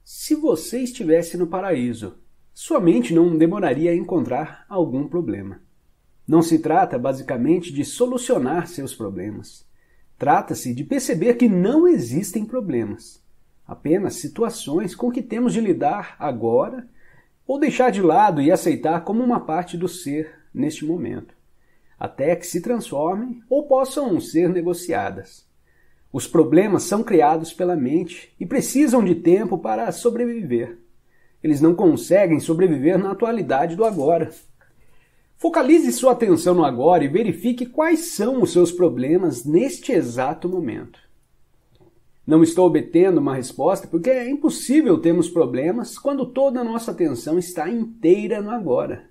Se você estivesse no paraíso, sua mente não demoraria a encontrar algum problema. Não se trata, basicamente, de solucionar seus problemas. Trata-se de perceber que não existem problemas, apenas situações com que temos de lidar agora ou deixar de lado e aceitar como uma parte do ser neste momento, até que se transformem ou possam ser negociadas. Os problemas são criados pela mente e precisam de tempo para sobreviver. Eles não conseguem sobreviver na atualidade do agora. Focalize sua atenção no agora e verifique quais são os seus problemas neste exato momento. Não estou obtendo uma resposta porque é impossível termos problemas quando toda a nossa atenção está inteira no agora.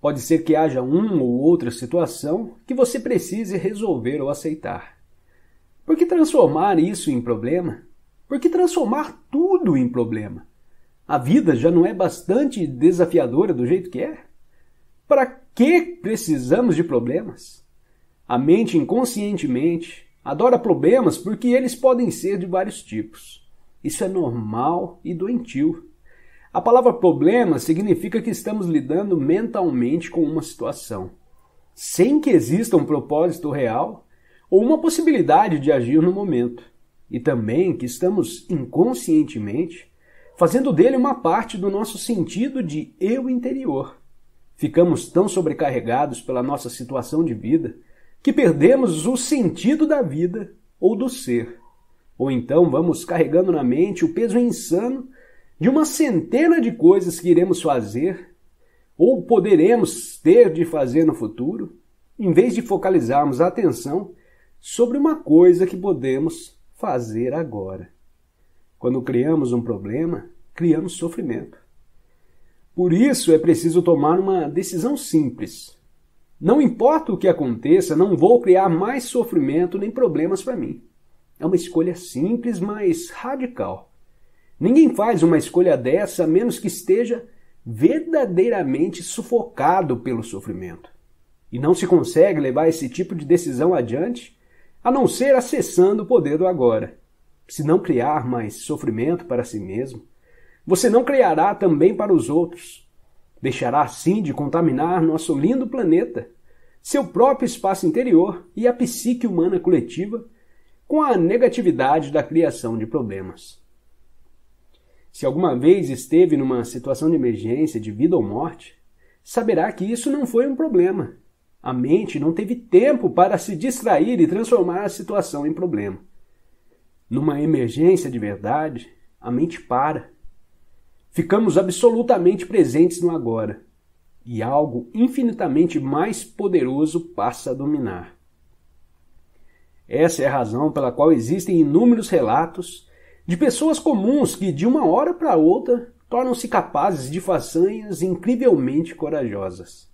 Pode ser que haja uma ou outra situação que você precise resolver ou aceitar. Por que transformar isso em problema? Por que transformar tudo em problema? A vida já não é bastante desafiadora do jeito que é? Para que precisamos de problemas? A mente inconscientemente adora problemas porque eles podem ser de vários tipos. Isso é normal e doentio. A palavra problema significa que estamos lidando mentalmente com uma situação, sem que exista um propósito real ou uma possibilidade de agir no momento, e também que estamos inconscientemente fazendo dele uma parte do nosso sentido de eu interior. Ficamos tão sobrecarregados pela nossa situação de vida que perdemos o sentido da vida ou do ser. Ou então vamos carregando na mente o peso insano de uma centena de coisas que iremos fazer ou poderemos ter de fazer no futuro, em vez de focalizarmos a atenção sobre uma coisa que podemos fazer agora. Quando criamos um problema, criamos sofrimento. Por isso é preciso tomar uma decisão simples. Não importa o que aconteça, não vou criar mais sofrimento nem problemas para mim. É uma escolha simples, mas radical. Ninguém faz uma escolha dessa a menos que esteja verdadeiramente sufocado pelo sofrimento. E não se consegue levar esse tipo de decisão adiante a não ser acessando o poder do agora. Se não criar mais sofrimento para si mesmo, você não criará também para os outros. Deixará assim de contaminar nosso lindo planeta, seu próprio espaço interior e a psique humana coletiva com a negatividade da criação de problemas. Se alguma vez esteve numa situação de emergência, de vida ou morte, saberá que isso não foi um problema. A mente não teve tempo para se distrair e transformar a situação em problema. Numa emergência de verdade, a mente para. Ficamos absolutamente presentes no agora, e algo infinitamente mais poderoso passa a dominar. Essa é a razão pela qual existem inúmeros relatos de pessoas comuns que, de uma hora para outra, tornam-se capazes de façanhas incrivelmente corajosas.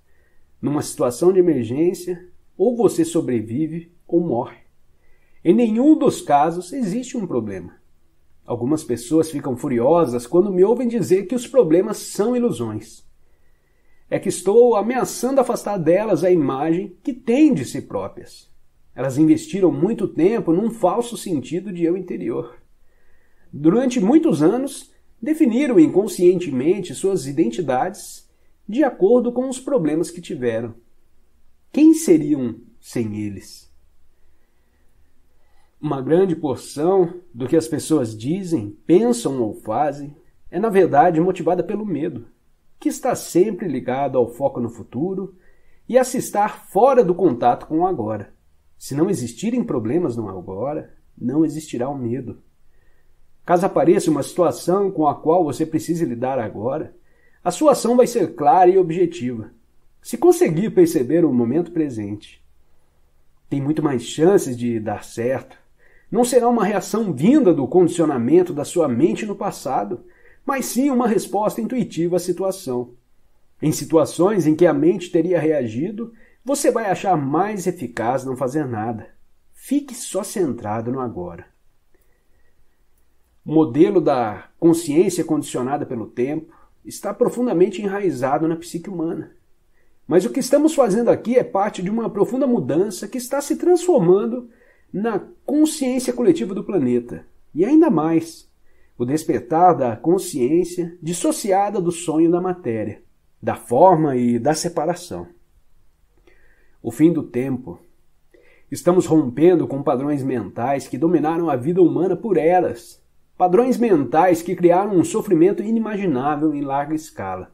Numa situação de emergência, ou você sobrevive ou morre. Em nenhum dos casos existe um problema. Algumas pessoas ficam furiosas quando me ouvem dizer que os problemas são ilusões. É que estou ameaçando afastar delas a imagem que têm de si próprias. Elas investiram muito tempo num falso sentido de eu interior. Durante muitos anos, definiram inconscientemente suas identidades de acordo com os problemas que tiveram. Quem seriam sem eles? Uma grande porção do que as pessoas dizem, pensam ou fazem é, na verdade, motivada pelo medo, que está sempre ligado ao foco no futuro e a se estar fora do contato com o agora. Se não existirem problemas no agora, não existirá o medo. Caso apareça uma situação com a qual você precise lidar agora, a sua ação vai ser clara e objetiva, se conseguir perceber o momento presente. Tem muito mais chances de dar certo. Não será uma reação vinda do condicionamento da sua mente no passado, mas sim uma resposta intuitiva à situação. Em situações em que a mente teria reagido, você vai achar mais eficaz não fazer nada. Fique só centrado no agora. O modelo da consciência condicionada pelo tempo está profundamente enraizado na psique humana. Mas o que estamos fazendo aqui é parte de uma profunda mudança que está se transformando na consciência coletiva do planeta. E ainda mais, o despertar da consciência dissociada do sonho da matéria, da forma e da separação. O fim do tempo. Estamos rompendo com padrões mentais que dominaram a vida humana por eras, padrões mentais que criaram um sofrimento inimaginável em larga escala.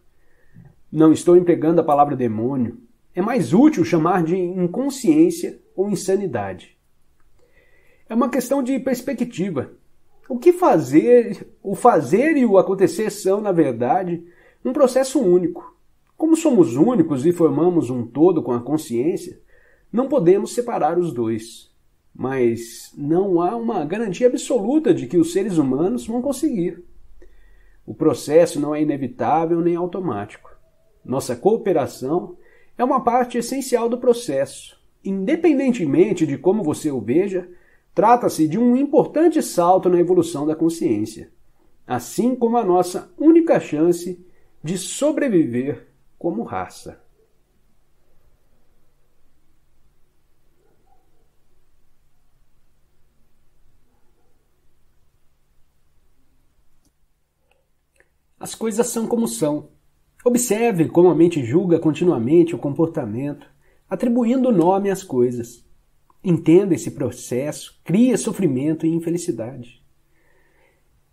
Não estou empregando a palavra demônio, é mais útil chamar de inconsciência ou insanidade. É uma questão de perspectiva. O que fazer, o fazer e o acontecer são, na verdade, um processo único. Como somos únicos e formamos um todo com a consciência, não podemos separar os dois. Mas não há uma garantia absoluta de que os seres humanos vão conseguir. O processo não é inevitável nem automático. Nossa cooperação é uma parte essencial do processo. Independentemente de como você o veja, trata-se de um importante salto na evolução da consciência, assim como a nossa única chance de sobreviver como raça. As coisas são como são. Observe como a mente julga continuamente o comportamento, atribuindo nome às coisas. Entenda esse processo, cria sofrimento e infelicidade.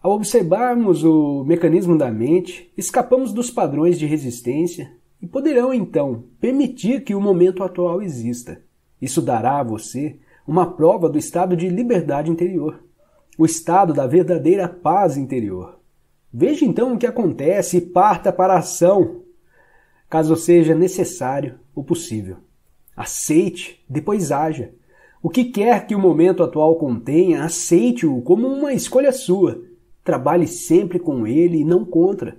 Ao observarmos o mecanismo da mente, escapamos dos padrões de resistência e poderão, então, permitir que o momento atual exista. Isso dará a você uma prova do estado de liberdade interior, o estado da verdadeira paz interior. Veja então o que acontece e parta para a ação, caso seja necessário ou possível. Aceite, depois haja. O que quer que o momento atual contenha, aceite-o como uma escolha sua. Trabalhe sempre com ele e não contra.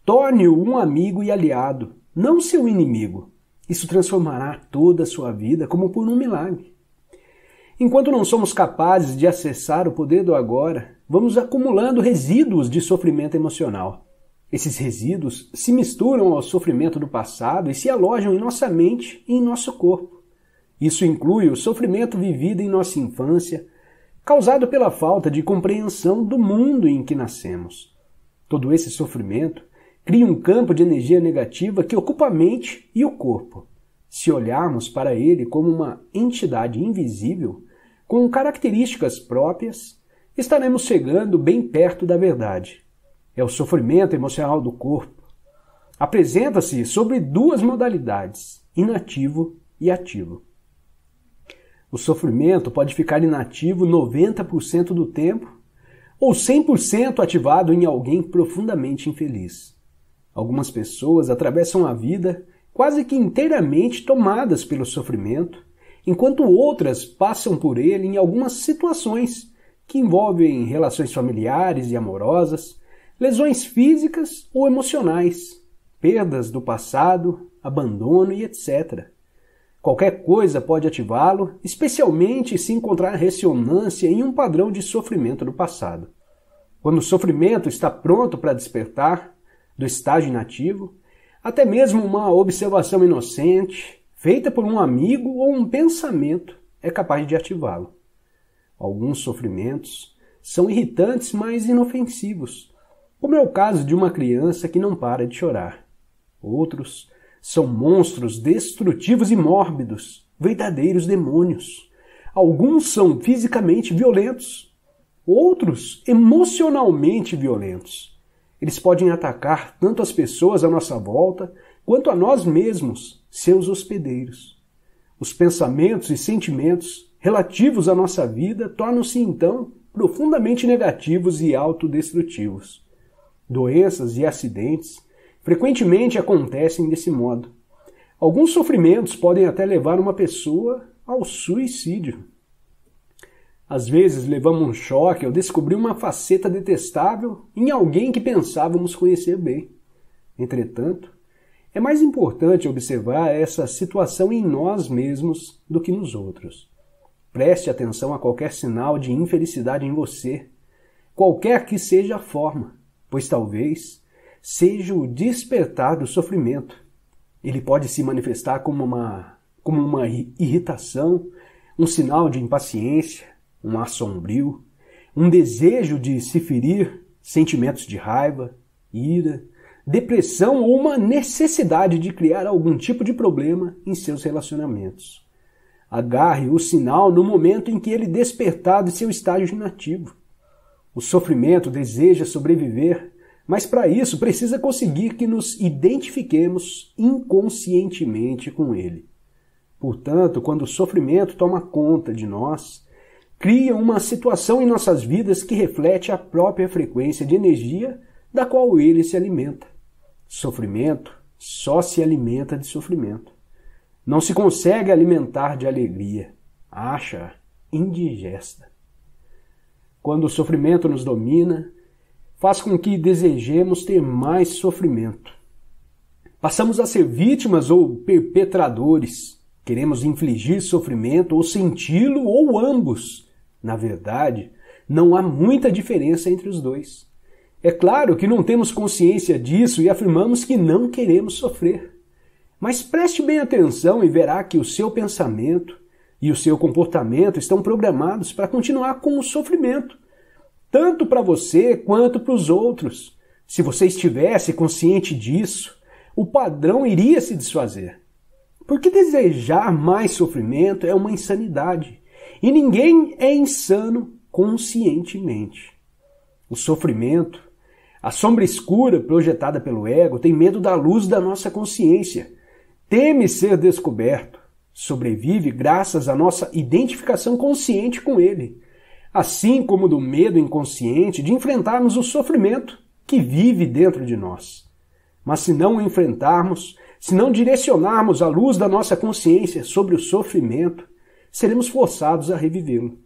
Torne-o um amigo e aliado, não seu inimigo. Isso transformará toda a sua vida como por um milagre. Enquanto não somos capazes de acessar o poder do agora, vamos acumulando resíduos de sofrimento emocional. Esses resíduos se misturam ao sofrimento do passado e se alojam em nossa mente e em nosso corpo. Isso inclui o sofrimento vivido em nossa infância, causado pela falta de compreensão do mundo em que nascemos. Todo esse sofrimento cria um campo de energia negativa que ocupa a mente e o corpo. Se olharmos para ele como uma entidade invisível, com características próprias, estaremos chegando bem perto da verdade. É o sofrimento emocional do corpo. Apresenta-se sobre duas modalidades, inativo e ativo. O sofrimento pode ficar inativo 90% do tempo ou 100% ativado em alguém profundamente infeliz. Algumas pessoas atravessam a vida quase que inteiramente tomadas pelo sofrimento, enquanto outras passam por ele em algumas situações que envolvem relações familiares e amorosas, lesões físicas ou emocionais, perdas do passado, abandono e etc. Qualquer coisa pode ativá-lo, especialmente se encontrar ressonância em um padrão de sofrimento do passado. Quando o sofrimento está pronto para despertar do estágio inativo, até mesmo uma observação inocente, feita por um amigo ou um pensamento, é capaz de ativá-lo. Alguns sofrimentos são irritantes, mas inofensivos, como é o caso de uma criança que não para de chorar. Outros são monstros destrutivos e mórbidos, verdadeiros demônios. Alguns são fisicamente violentos, outros emocionalmente violentos. Eles podem atacar tanto as pessoas à nossa volta, quanto a nós mesmos, seus hospedeiros. Os pensamentos e sentimentos relativos à nossa vida tornam-se, então, profundamente negativos e autodestrutivos. Doenças e acidentes frequentemente acontecem desse modo. Alguns sofrimentos podem até levar uma pessoa ao suicídio. Às vezes levamos um choque ao descobrir uma faceta detestável em alguém que pensávamos conhecer bem. Entretanto, é mais importante observar essa situação em nós mesmos do que nos outros. Preste atenção a qualquer sinal de infelicidade em você, qualquer que seja a forma, pois talvez seja o despertar do sofrimento. Ele pode se manifestar como uma irritação, um sinal de impaciência, um ar sombrio, um desejo de se ferir, sentimentos de raiva, ira, depressão ou uma necessidade de criar algum tipo de problema em seus relacionamentos. Agarre o sinal no momento em que ele despertar de seu estágio inativo. O sofrimento deseja sobreviver, mas para isso precisa conseguir que nos identifiquemos inconscientemente com ele. Portanto, quando o sofrimento toma conta de nós, cria uma situação em nossas vidas que reflete a própria frequência de energia da qual ele se alimenta. Sofrimento só se alimenta de sofrimento. Não se consegue alimentar de alegria. Acha indigesta. Quando o sofrimento nos domina, faz com que desejemos ter mais sofrimento. Passamos a ser vítimas ou perpetradores. Queremos infligir sofrimento ou senti-lo ou ambos. Na verdade, não há muita diferença entre os dois. É claro que não temos consciência disso e afirmamos que não queremos sofrer. Mas preste bem atenção e verá que o seu pensamento e o seu comportamento estão programados para continuar com o sofrimento, tanto para você quanto para os outros. Se você estivesse consciente disso, o padrão iria se desfazer. Porque desejar mais sofrimento é uma insanidade, e ninguém é insano conscientemente. O sofrimento, a sombra escura projetada pelo ego, tem medo da luz da nossa consciência. Teme ser descoberto, sobrevive graças à nossa identificação consciente com ele, assim como do medo inconsciente de enfrentarmos o sofrimento que vive dentro de nós. Mas se não o enfrentarmos, se não direcionarmos a luz da nossa consciência sobre o sofrimento, seremos forçados a revivê-lo.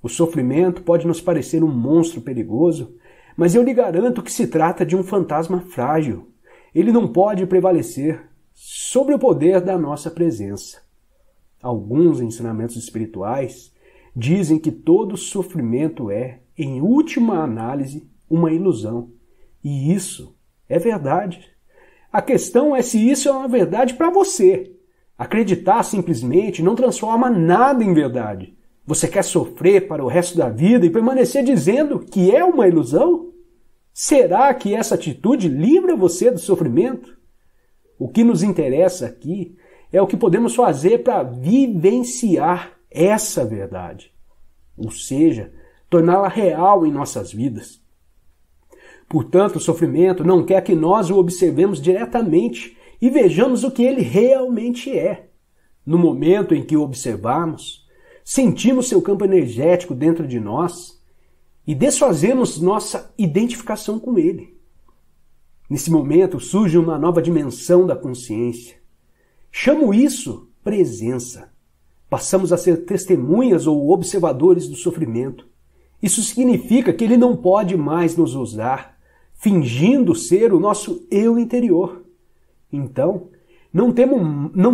O sofrimento pode nos parecer um monstro perigoso, mas eu lhe garanto que se trata de um fantasma frágil. Ele não pode prevalecer sobre o poder da nossa presença. Alguns ensinamentos espirituais dizem que todo sofrimento é, em última análise, uma ilusão. E isso é verdade. A questão é se isso é uma verdade para você. Acreditar simplesmente não transforma nada em verdade. Você quer sofrer para o resto da vida e permanecer dizendo que é uma ilusão? Será que essa atitude livra você do sofrimento? O que nos interessa aqui é o que podemos fazer para vivenciar essa verdade, ou seja, torná-la real em nossas vidas. Portanto, o sofrimento não quer que nós o observemos diretamente e vejamos o que ele realmente é. No momento em que o observamos, sentimos seu campo energético dentro de nós e desfazemos nossa identificação com ele. Nesse momento surge uma nova dimensão da consciência. Chamo isso presença. Passamos a ser testemunhas ou observadores do sofrimento. Isso significa que ele não pode mais nos usar, fingindo ser o nosso eu interior. Então, não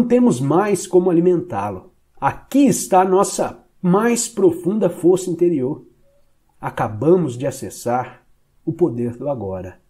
temos mais como alimentá-lo. Aqui está a nossa mais profunda força interior. Acabamos de acessar o poder do agora.